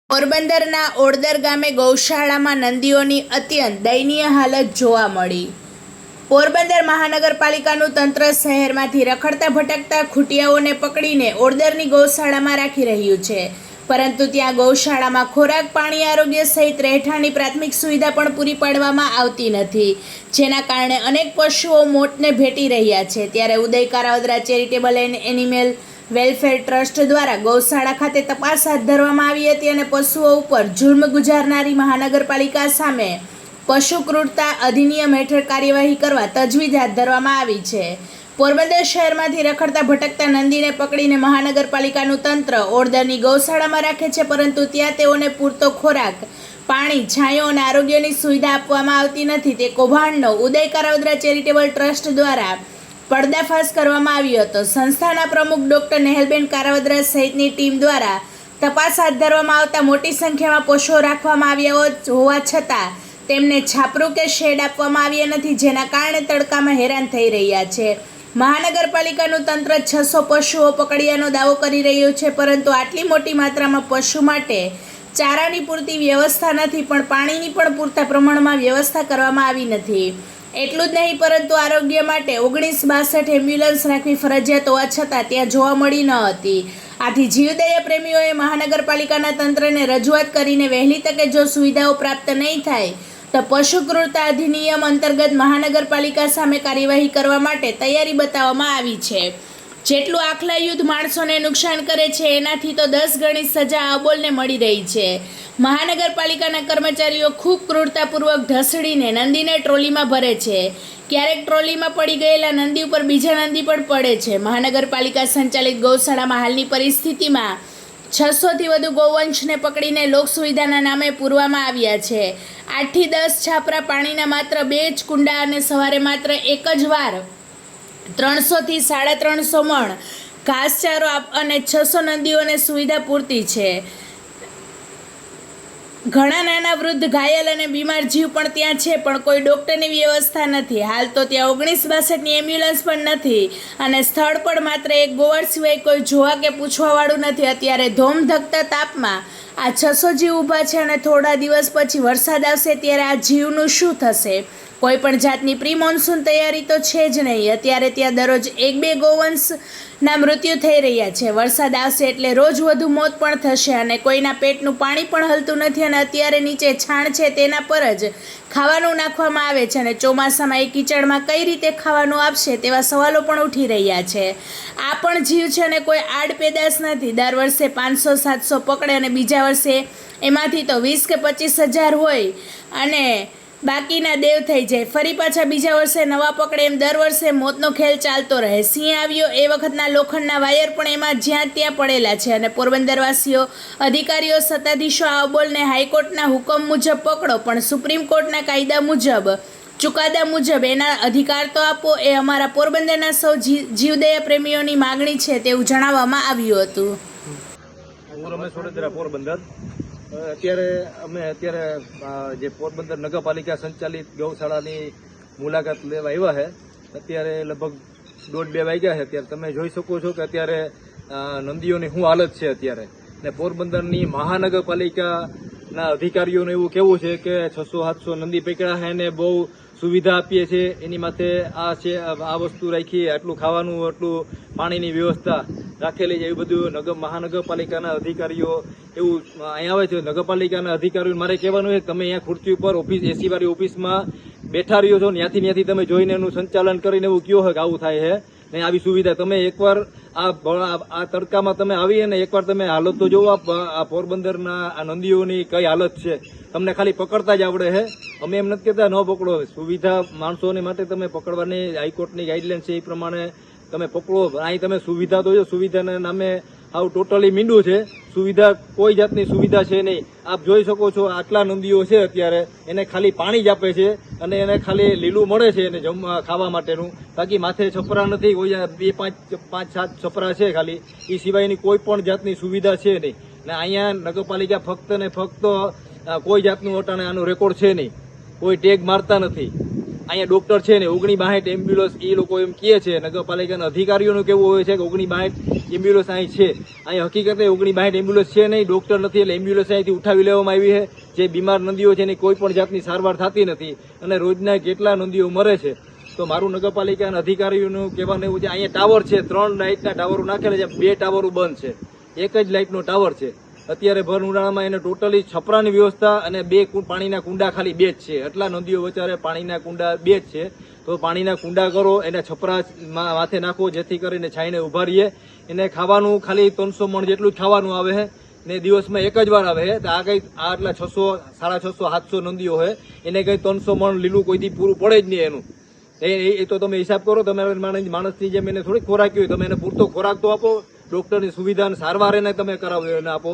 પોરબંદરના ઓડદર ગામે ગૌશાળામાં નંદીઓની અત્યંત દયનીય હાલત જોવા મળી। પોરબંદર મહાનગરપાલિકાનું તંત્ર શહેરમાંથી રખડતા ભટકતા ખૂટિયાઓને પકડીને ઓડદરની ગૌશાળામાં રાખી રહ્યું છે, પરંતુ ત્યાં ગૌશાળામાં ખોરાક, પાણી, આરોગ્ય સહિત રહેઠાણની પ્રાથમિક સુવિધા પણ પૂરી પાડવામાં આવતી નથી, જેના કારણે અનેક પશુઓ મોતને ભેટી રહ્યા છે। ત્યારે Uday Karavadara charitable and animal welfare trust દ્વારા ગૌશાળા ખાતે તપાસ હાથ ધરવામાં આવી હતી અને પશુઓ ઉપર જુલ્મ ગુજારનારી મહાનગરપાલિકા સામે પશુ ક્રૂરતા અધિનિયમ હેઠળ કાર્યવાહી કરવા તજવીજ હાથ ધરવામાં આવી છે। પોરબંદર શહેરમાંથી રખડતા ભટકતા નંદીને પકડીને મહાનગરપાલિકાનું તંત્ર ઓડદરની ગૌશાળામાં રાખે છે, પરંતુ ત્યાં તેઓને પૂરતો ખોરાક, પાણી, છાંયો અને આરોગ્યની સુવિધા આપવામાં આવતી નથી। તે કૌભાંડનો ઉદય કારાવદરા ચેરિટેબલ ટ્રસ્ટ દ્વારા पर्दाफाश करवामां आव्यो हतो। संस्थाना प्रमुख डॉक्टर नेहलबेन कारावदरा सहितनी टीम द्वारा तपास हाथ धरवामां आवता मोटी संख्यामां पशुओ राखवामां आव्या होवा छतां तेमने छापरू के शेड आपवामां आव्या नथी, जेना कारणे तड़कामां हैरान थई रह्या छे। महानगरपालिकानुं तंत्र 600 पशुओ पकड्यानो दावो करी रह्युं छे, परंतु आटली मोटी मात्रामां पशु माटे चारानी पूरती व्यवस्था नथी, पण पाणीनी पण पूरता प्रमाणमां व्यवस्था करवामां आवी नथी। એટલું જ નહીં, પરંતુ આરોગ્ય માટે 1962 એમ્બ્યુલન્સ રાખવી ફરજિયાત હોવા છતાં ત્યાં જોવા મળી ન હતી। આથી જીવદયા પ્રેમીઓએ મહાનગરપાલિકાના તંત્રને રજૂઆત કરીને વહેલી તકે જો સુવિધાઓ પ્રાપ્ત નહીં થાય તો પશુ ક્રૂરતા અધિનિયમ અંતર્ગત મહાનગરપાલિકા સામે કાર્યવાહી કરવા માટે તૈયારી બતાવવામાં આવી છે। જેટલું આખલા યુદ્ધ માણસોને નુકસાન કરે છે, એનાથી તો 10 ગણી સજા અબોલને મળી રહી છે। મહાનગરપાલિકાના કર્મચારીઓ ખૂબ ક્રૂરતાપૂર્વક ઢસડીને નંદીને ટ્રોલીમાં ભરે છે। ક્યારેક ટ્રોલીમાં પડી ગયેલા નંદી ઉપર બીજા નંદી પણ પડે છે। મહાનગરપાલિકા સંચાલિત ગૌશાળામાં હાલની પરિસ્થિતિમાં 600થી વધુ ગૌવંશને પકડીને લોક સુવિધાના નામે પૂરવામાં આવ્યા છે। 8 થી 10 છાપરા પાણીના માત્ર 2 જ કુંડા અને સવારે માત્ર એક જ વાર 300 થી 350 મણ ઘાસચારો અને 600 નંદીઓને સુવિધા પૂરતી છે। ઘણા નાના વૃદ્ધ, ઘાયલ અને બીમાર જીવ પણ ત્યાં છે, પણ કોઈ ડૉક્ટરની વ્યવસ્થા નથી। હાલ તો ત્યાં 1962ની એમ્બ્યુલન્સ પણ નથી અને સ્થળ પર માત્ર એક ગોવાળ સિવાય કોઈ જોવા કે પૂછવાવાળું નથી। અત્યારે ધોમધકતા તાપમાં આ 600 જીવ ઊભા છે અને થોડા દિવસ પછી વરસાદ આવશે ત્યારે આ જીવનું શું થશે? કોઈ પણ જાતની પ્રી મોન્સૂન તૈયારી તો છે જ નહીં। અત્યારે ત્યાં દરરોજ 1-2 ગૌવંશના મૃત્યુ થઈ રહ્યા છે। વરસાદ આવશે એટલે રોજ વધુ મોત પણ થશે અને કોઈના પેટનું પાણી પણ હલતું નથી અને અત્યારે નીચે છાણ છે તેના પર જ ખાવાનું નાખવામાં આવે છે અને ચોમાસામાં એ કીચડમાં કઈ રીતે ખાવાનું આપશે તેવા સવાલો પણ ઉઠી રહ્યા છે। આ પણ જીવ છે અને કોઈ આડ પેદાશ નથી। દર વર્ષે 500-700 પકડે અને બીજા વર્ષે એમાંથી તો 20 કે 25 હજાર હોય અને બાકીના દેવ થઈ જાય। ફરી પાછા બીજા વર્ષે નવા પકડે, એમ દર વર્ષે મોતનો ખેલ ચાલતો રહે। સિંહ આવ્યો એ વખતના લોખંડના વાયર પણ એમાં જ્યાં ત્યાં પડેલા છે અને પોરબંદરવાસીઓ, અધિકારીઓ, સત્તાધીશો આ અબોલને હાઈકોર્ટના હુકમ મુજબ પકડો, પણ સુપ્રીમ કોર્ટના કાયદા મુજબ, ચુકાદા મુજબ એના અધિકાર તો આપો, એ અમારા પોરબંદરના સૌ જીવદયા પ્રેમીઓની માગણી છે, તેવું જણાવવામાં આવ્યું હતું। અત્યારે જે પોરબંદર નગરપાલિકા સંચાલિત ગૌશાળાની મુલાકાત લેવા આવ્યા છે। અત્યારે લગભગ 1:30-2 વાગ્યા છે। અત્યારે તમે જોઈ શકો છો કે અત્યારે નંદીઓની શું હાલત છે અત્યારે, ને પોરબંદરની મહાનગરપાલિકાના અધિકારીઓનું એવું કહેવું છે કે 600-700 નંદી પકડ્યા છે ને બહુ સુવિધા આપીએ છીએ, એની માથે આ છે, આ વસ્તુ રાખી, આટલું ખાવાનું, આટલું પાણીની વ્યવસ્થા રાખેલી છે, એવું બધું મહાનગરપાલિકાના અધિકારીઓ એવું અહીંયા આવે છે। નગરપાલિકાના અધિકારીઓ મારે કહેવાનું છે, તમે અહીંયા ખુરશી ઉપર ઓફિસ, એસી વાળી ઓફિસમાં બેઠા રહ્યો છો, ત્યાંથી તમે જોઈને એનું સંચાલન કરીને એવું કયો હોય કે આવું થાય છે ને આવી સુવિધા તમે એકવાર આ તડકામાં તમે આવીએ ને એકવાર તમે હાલત તો જોવો આ પોરબંદરના આ નંદીઓની કઈ હાલત છે। તમને ખાલી પકડતા જ આવડે છે, અમે એમ નથી કહેતા ન પકડો, સુવિધા માણસોને માટે તમે પકડવાની હાઈકોર્ટની ગાઈડલાઈન છે એ પ્રમાણે તમે પકડો। અહીં તમે સુવિધા તો જો, સુવિધાના નામે આવું ટોટલી મીંડું છે। સુવિધા કોઈ જાતની સુવિધા છે નહીં। આપ જોઈ શકો છો આટલા નંદીઓ છે અત્યારે, એને ખાલી પાણી જ આપે છે અને એને ખાલી લીલું મળે છે એને જમવા ખાવા માટેનું, બાકી માથે છપરા નથી, કોઈ 2-5-7 છપરા છે ખાલી, એ સિવાયની કોઈ પણ જાતની સુવિધા છે નહીં। ને અહીંયા નગરપાલિકા ફક્ત ને ફક્ત કોઈ જાતનું ઓટાણે આનું રેકોર્ડ છે નહીં, કોઈ ટેગ મારતા નથી। અહીંયા ડોક્ટર છે ને 1962 એમ્બ્યુલન્સ, એ લોકો એમ કહે છે, નગરપાલિકાના અધિકારીઓનું કેવું હોય છે કે 1962 એમ્બ્યુલન્સ અહીં છે. અહીં હકીકતે 59 એમ્બ્યુલન્સ છે નહીં, ડોક્ટર નથી, એટલે એમ્બ્યુલન્સ અહીંથી ઉઠાવી લેવામાં આવી છે. જે બીમાર નંદીઓ છે એની કોઈ પણ જાતની સારવાર થતી નથી અને રોજના કેટલા નંદીઓ મરે છે. તો મારું નગરપાલિકાના અધિકારીઓનું કહેવાનું એવું છે, અહીંયા ટાવર છે, 3 લાઇટના ટાવરો નાખેલા છે, 2 ટાવરો બંધ છે, એક જ લાઇટનો ટાવર છે. અત્યારે ભર ઉનાળામાં એને ટોટલી છપરાની વ્યવસ્થા અને 2 પાણીના કુંડા ખાલી 2 જ છે. એટલા નદીઓ વચારે પાણીના કુંડા 2 જ છે. તો પાણીના કુંડા કરો, એને છપરા માથે નાખો, જેથી કરીને છાઈને ઉભા રહીએ. એને ખાવાનું ખાલી 300 મણ જેટલું જ ખાવાનું આવે છે ને દિવસમાં એક જ વાર આવે છે. તો આ કઈ આ આટલા 600, 650, 700 નદીઓ છે, એને કઈ 300 મણ લીલું કોઈથી પૂરું પડે જ નહીં એનું. એ તો તમે હિસાબ કરો. તમે માણસની જેમ એને થોડીક ખોરાક હોય, તમે એને પૂરતો ખોરાક તો આપો, ડોક્ટરની સુવિધા અને સારવાર એને તમે કરાવો, એને આપો.